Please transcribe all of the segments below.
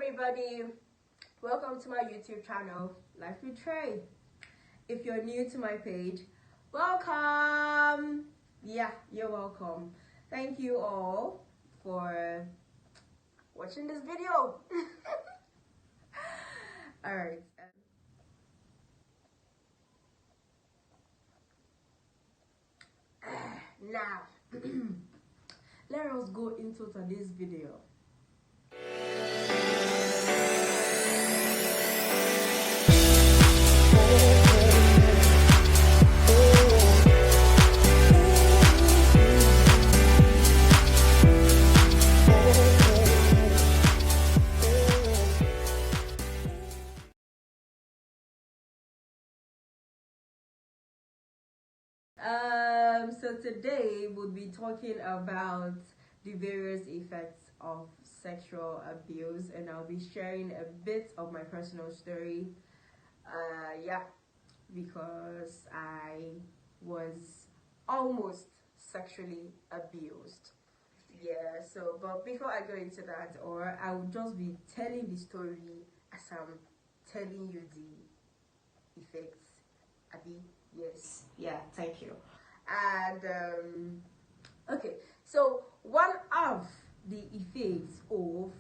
everybody, welcome to my YouTube channel, Life with Trey. If you're new to my page, welcome. Yeah, you're welcome. Thank you all for watching this video. All right. Now, let us go into today's video. So today we'll be talking about the various effects of sexual abuse, and I'll be sharing a bit of my personal story. Because I was almost sexually abused. Yeah, so but before I go into that, or I will just be telling the story as I'm telling you the effects. Abby, yes, yeah, thank you. And okay, so one of the effects of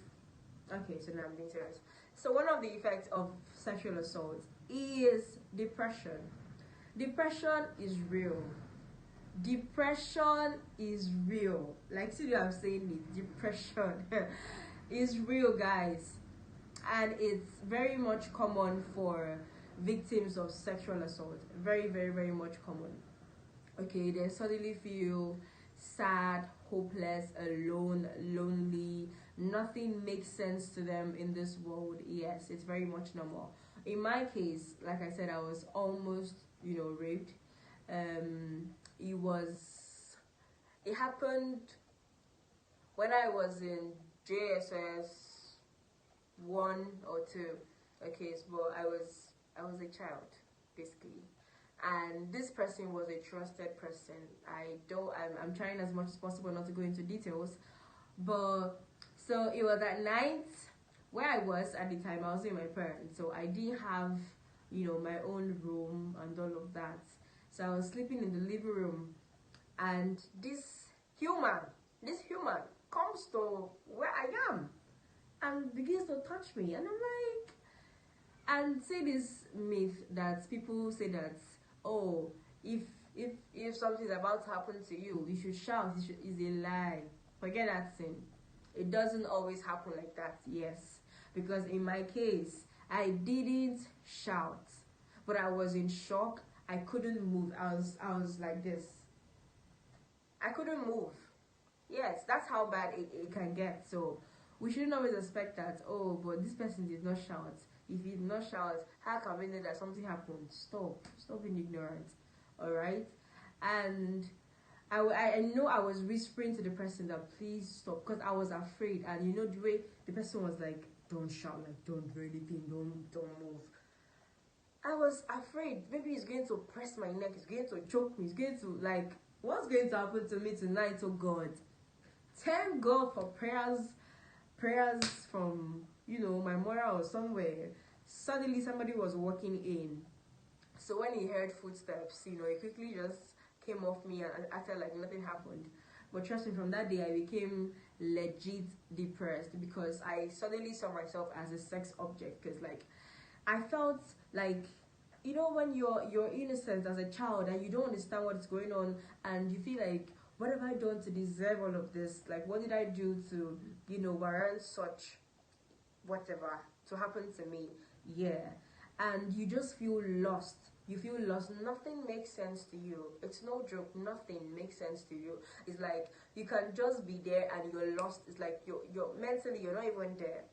so now I'm being serious. So one of the effects of sexual assault is depression. Depression is real. Depression is real. Like, see, I'm saying it. Depression is real, guys, and it's very much common for victims of sexual assault. Very, very, very much common. Okay, they suddenly feel sad, hopeless, alone, lonely. Nothing makes sense to them in this world. Yes, it's very much normal. In my case, like I said, I was almost, raped. It happened when I was in JSS 1 or 2. Okay, but I was a child, basically. And this person was a trusted person. I'm trying as much as possible not to go into details, but so it was at night. Where I was at the time, I was with my parents, so I didn't have my own room and all of that. So I was sleeping in the living room, and this human comes to where I am and begins to touch me, and I'm like, and say this myth that people say that, oh, if something's about to happen to you, you should shout. Is a lie. Forget that thing. It doesn't always happen like that. Yes, because in my case, I didn't shout, but I was in shock. I couldn't move. I was like this. I couldn't move. Yes, that's how bad it can get. So we shouldn't always expect that, oh, but this person did not shout. If he did not shout, how can we know that something happened? Stop being ignorant. All right. And I know I was whispering to the person that please stop, because I was afraid. And the way the person was like, don't shout, like, don't do anything, don't move. I was afraid. Maybe he's going to press my neck, he's going to choke me, he's going to, like, what's going to happen to me tonight? Oh God. Thank God for prayers from my mother or somewhere. Suddenly somebody was walking in. So when he heard footsteps, he quickly just came off me and acted like nothing happened. But trust me, from that day I became legit depressed, because I suddenly saw myself as a sex object. Because like I felt like, when you're innocent as a child and you don't understand what's going on, and you feel like, what have I done to deserve all of this? Like, what did I do to warrant such whatever to happen to me? Yeah. And you just feel lost. You feel lost. Nothing makes sense to you. It's no joke. Nothing makes sense to you. It's like you can just be there and you're lost. It's like you're mentally, you're not even there.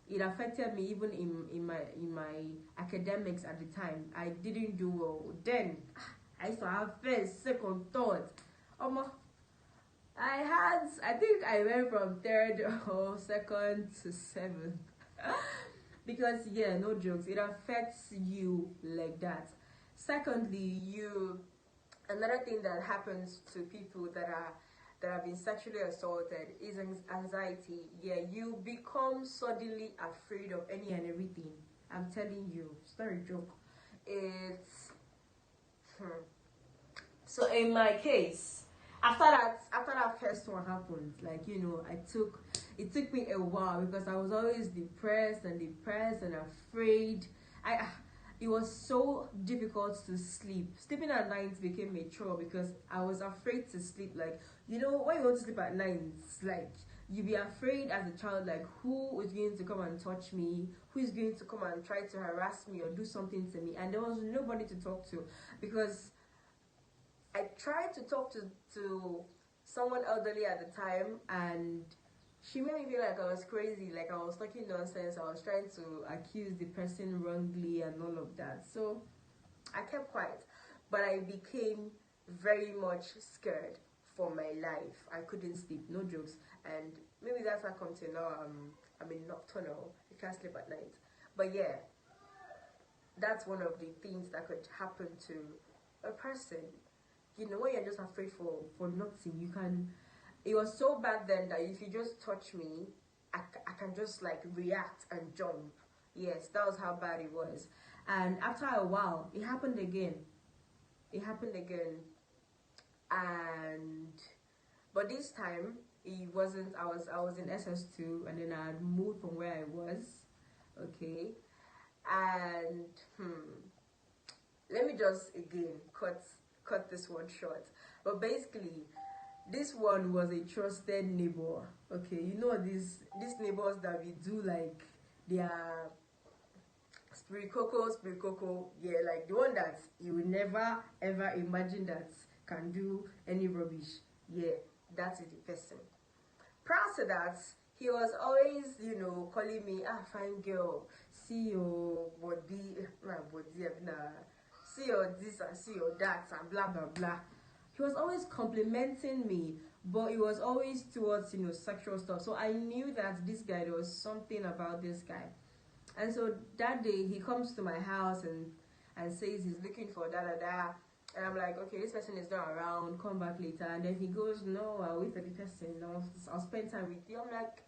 It affected me even in my academics at the time. I didn't do well. Then I used to have first, second, third. I think I went from third or second to seventh. Because yeah, no jokes, it affects you like that. Secondly, another thing that happens to people that are that have been sexually assaulted is anxiety. Yeah, you become suddenly afraid of any and everything. I'm telling you, it's not a joke. It's so in my case, after that first one happened, like, it took me a while because I was always depressed and afraid. I It was so difficult to sleep. Sleeping at night became a chore because I was afraid to sleep. Like, when you want to sleep at night, it's like you be afraid as a child, like, who is going to come and touch me, who is going to come and try to harass me or do something to me, and there was nobody to talk to because I tried to talk to someone elderly at the time, and she made me feel like I was crazy, like I was talking nonsense, I was trying to accuse the person wrongly and all of that. So I kept quiet, but I became very much scared for my life. I couldn't sleep, no jokes, and maybe that's how come to now I'm in nocturnal. I can't sleep at night. But yeah, that's one of the things that could happen to a person. When you're just afraid for nothing, you can. It was so bad then that if you just touch me, I can just like react and jump. Yes, that was how bad it was. And after a while, it happened again. It happened again, and but this time it wasn't. I was in SS2, and then I had moved from where I was. Okay, and let me just again cut this one short. But basically, this one was a trusted neighbor. Okay, these neighbors that we do like they are spirit coco, yeah, like the one that you will never ever imagine that can do any rubbish. Yeah, that is the person. Prior to that, he was always, calling me, fine girl, see your body, see your this and see your that and blah blah blah. He was always complimenting me, but it was always towards, sexual stuff. So I knew that this guy, there was something about this guy. And so that day he comes to my house and says he's looking for da da da. And I'm like, okay, this person is not around, come back later. And then he goes, no, I'll wait for the person, I'll spend time with you. I'm like,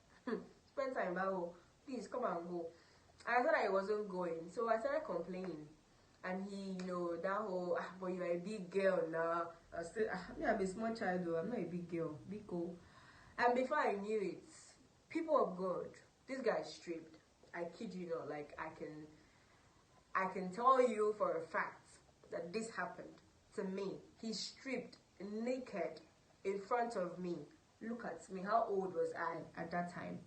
spend time, Bao, please come and go. And I thought I wasn't going, so I started complaining. And he, that whole, but you're a big girl now. I'm a small child though, I'm not a big girl, big girl. And before I knew it, people of God, this guy is stripped. I kid you not, like I can tell you for a fact that this happened to me. He stripped naked in front of me. Look at me. How old was I at that time?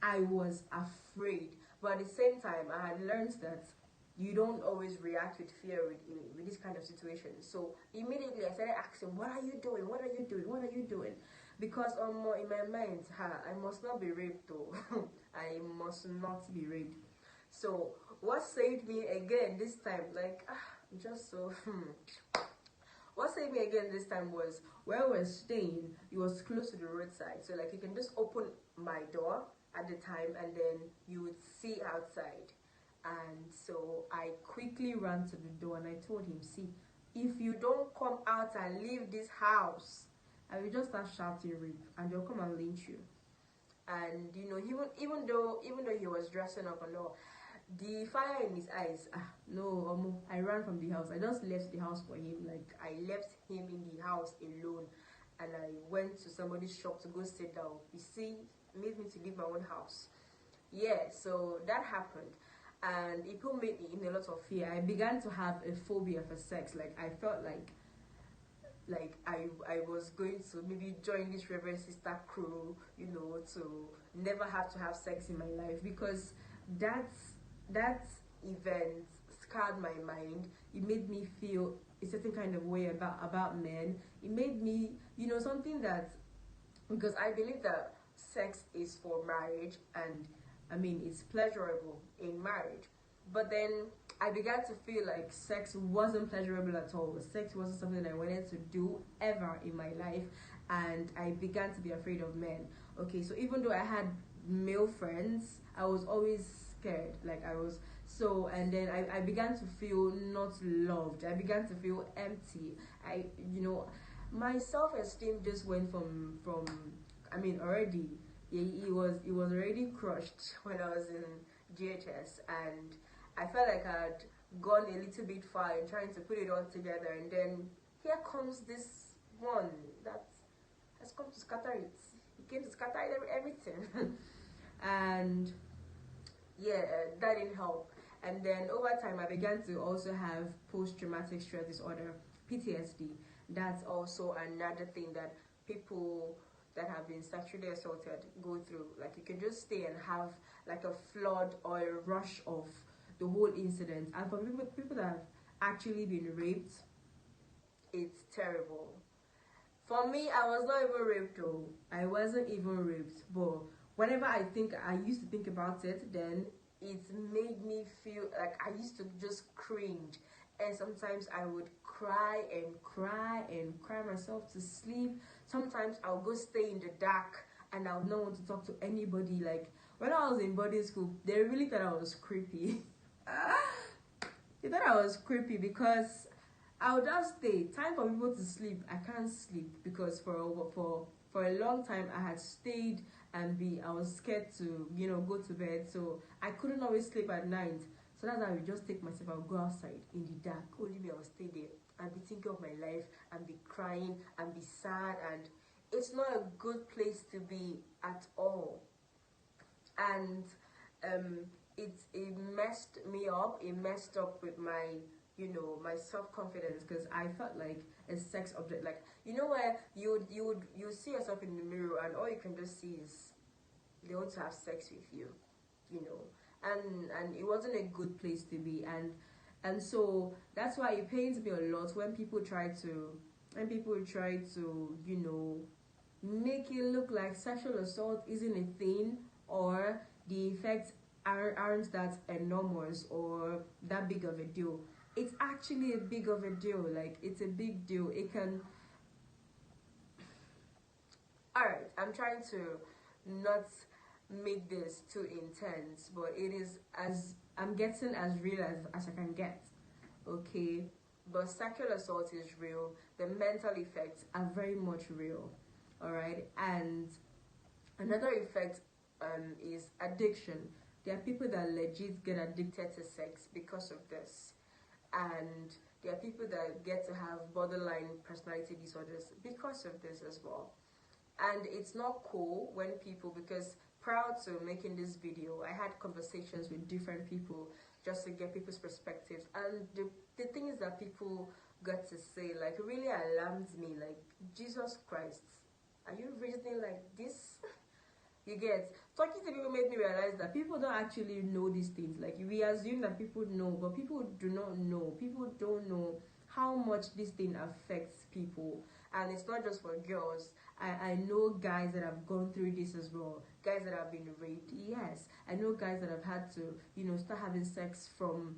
I was afraid, but at the same time, I had learned that you don't always react with fear with this kind of situation. So immediately I started asking, what are you doing? What are you doing? What are you doing? Because in my mind, I must not be raped though. I must not be raped. So what saved me again this time, what saved me again this time was where we were staying, it was close to the roadside. So like you can just open my door at the time and then you would see outside. And so I quickly ran to the door and I told him, see, if you don't come out and leave this house, I will just start shouting rape and they'll come and lynch you. And even though he was dressing up and all, the fire in his eyes, I ran from the house. I just left the house for him. Like I left him in the house alone and I went to somebody's shop to go sit down. You see, it made me to leave my own house. Yeah, so that happened. And it put me in a lot of fear. I began to have a phobia for sex. Like I felt like I was going to maybe join this Reverend Sister crew, to never have to have sex in my life, because that event scarred my mind. It made me feel a certain kind of way about men. It made me, something that, because I believe that sex is for marriage and it's pleasurable in marriage. But then I began to feel like sex wasn't pleasurable at all. Sex wasn't something I wanted to do ever in my life. And I began to be afraid of men. Okay, so even though I had male friends, I was always scared. And then I began to feel not loved. I began to feel empty. my self-esteem just went from I mean, already it was already crushed when I was in GHS, and I felt like I'd gone a little bit far in trying to put it all together, and then here comes this one that has come to scatter it. He came to scatter everything. And yeah, that didn't help. And then over time I began to also have post-traumatic stress disorder, PTSD. That's also another thing that people that have been sexually assaulted go through. Like, you can just stay and have like a flood or a rush of the whole incident. And for people that have actually been raped, it's terrible. For me, I was not even raped though. I wasn't even raped. But whenever I used to think about it, then it made me feel like I used to just cringe. And sometimes I would cry and cry and cry myself to sleep. Sometimes I would go stay in the dark and I would not want to talk to anybody. Like, when I was in boarding school, they really thought I was creepy. They thought I was creepy because I would just stay. Time for people to sleep, I can't sleep because for a long time I had stayed and I was scared to go to bed, so I couldn't always sleep at night. So that's how I would just take myself. I would go outside in the dark. Only me, I would stay there and be thinking of my life and be crying and be sad, and it's not a good place to be at all. And it messed me up. It messed up with my my self-confidence, because I felt like a sex object. Like, where you see yourself in the mirror and all you can just see is they want to have sex with you, and it wasn't a good place to be. And so that's why it pains me a lot when people try to make it look like sexual assault isn't a thing, or the effects aren't that enormous or that big of a deal. It's actually a big of a deal. Like, it's a big deal. It can. Alright, I'm trying to not make this too intense, but it is, as I'm getting as real as I can get. Okay? But sexual assault is real. The mental effects are very much real. Alright? And another effect is addiction. There are people that legit get addicted to sex because of this. And there are people that get to have borderline personality disorders because of this as well. And it's not cool when people, because prior to making this video, I had conversations with different people just to get people's perspectives. And the things that people got to say, like, really alarmed me. Like, Jesus Christ, are you reasoning like this? You get, talking to people made me realize that people don't actually know these things. Like, we assume that people know, but people do not know. People don't know how much this thing affects people. And it's not just for girls. I know guys that have gone through this as well. Guys that have been raped, yes. I know guys that have had to, start having sex from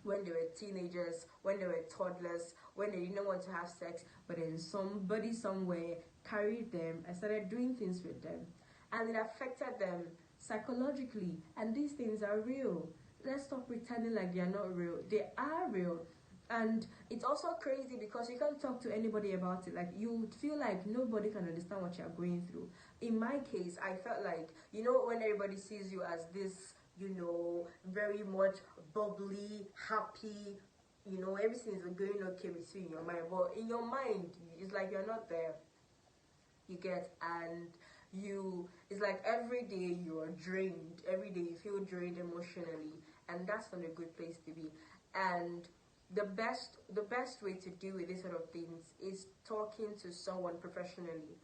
when they were teenagers, when they were toddlers, when they didn't want to have sex, but then somebody somewhere carried them and started doing things with them. And it affected them psychologically. And these things are real. Let's stop pretending like they are not real. They are real. And it's also crazy because you can't talk to anybody about it. Like, you feel like nobody can understand what you're going through. In my case, I felt like, when everybody sees you as this, very much bubbly, happy, everything is going okay with you in your mind. But in your mind, it's like you're not there. You get, and it's like every day you are drained. Every day you feel drained emotionally, and that's not a good place to be. And the best way to deal with this sort of things is talking to someone professionally.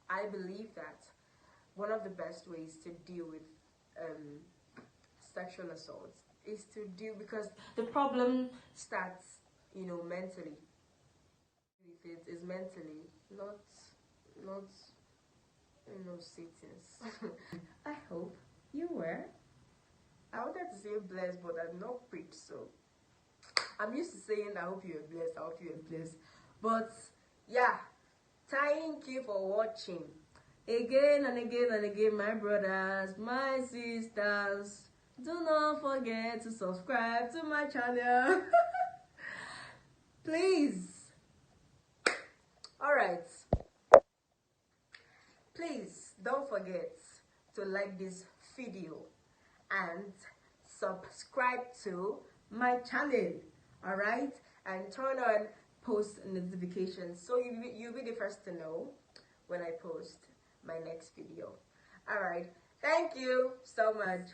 I believe that one of the best ways to deal with sexual assault is to deal, because the problem starts mentally. It is mentally, not Satan's. I hope you were. I wanted to say blessed, but I'm not preached, so I'm used to saying I hope you are blessed, I hope you are blessed. But yeah, thank you for watching. Again and again and again, my brothers, my sisters, do not forget to subscribe to my channel. Please. Alright, please don't forget to like this video and subscribe to my channel, alright, and turn on post notifications so you'll be the first to know when I post my next video. Alright, thank you so much.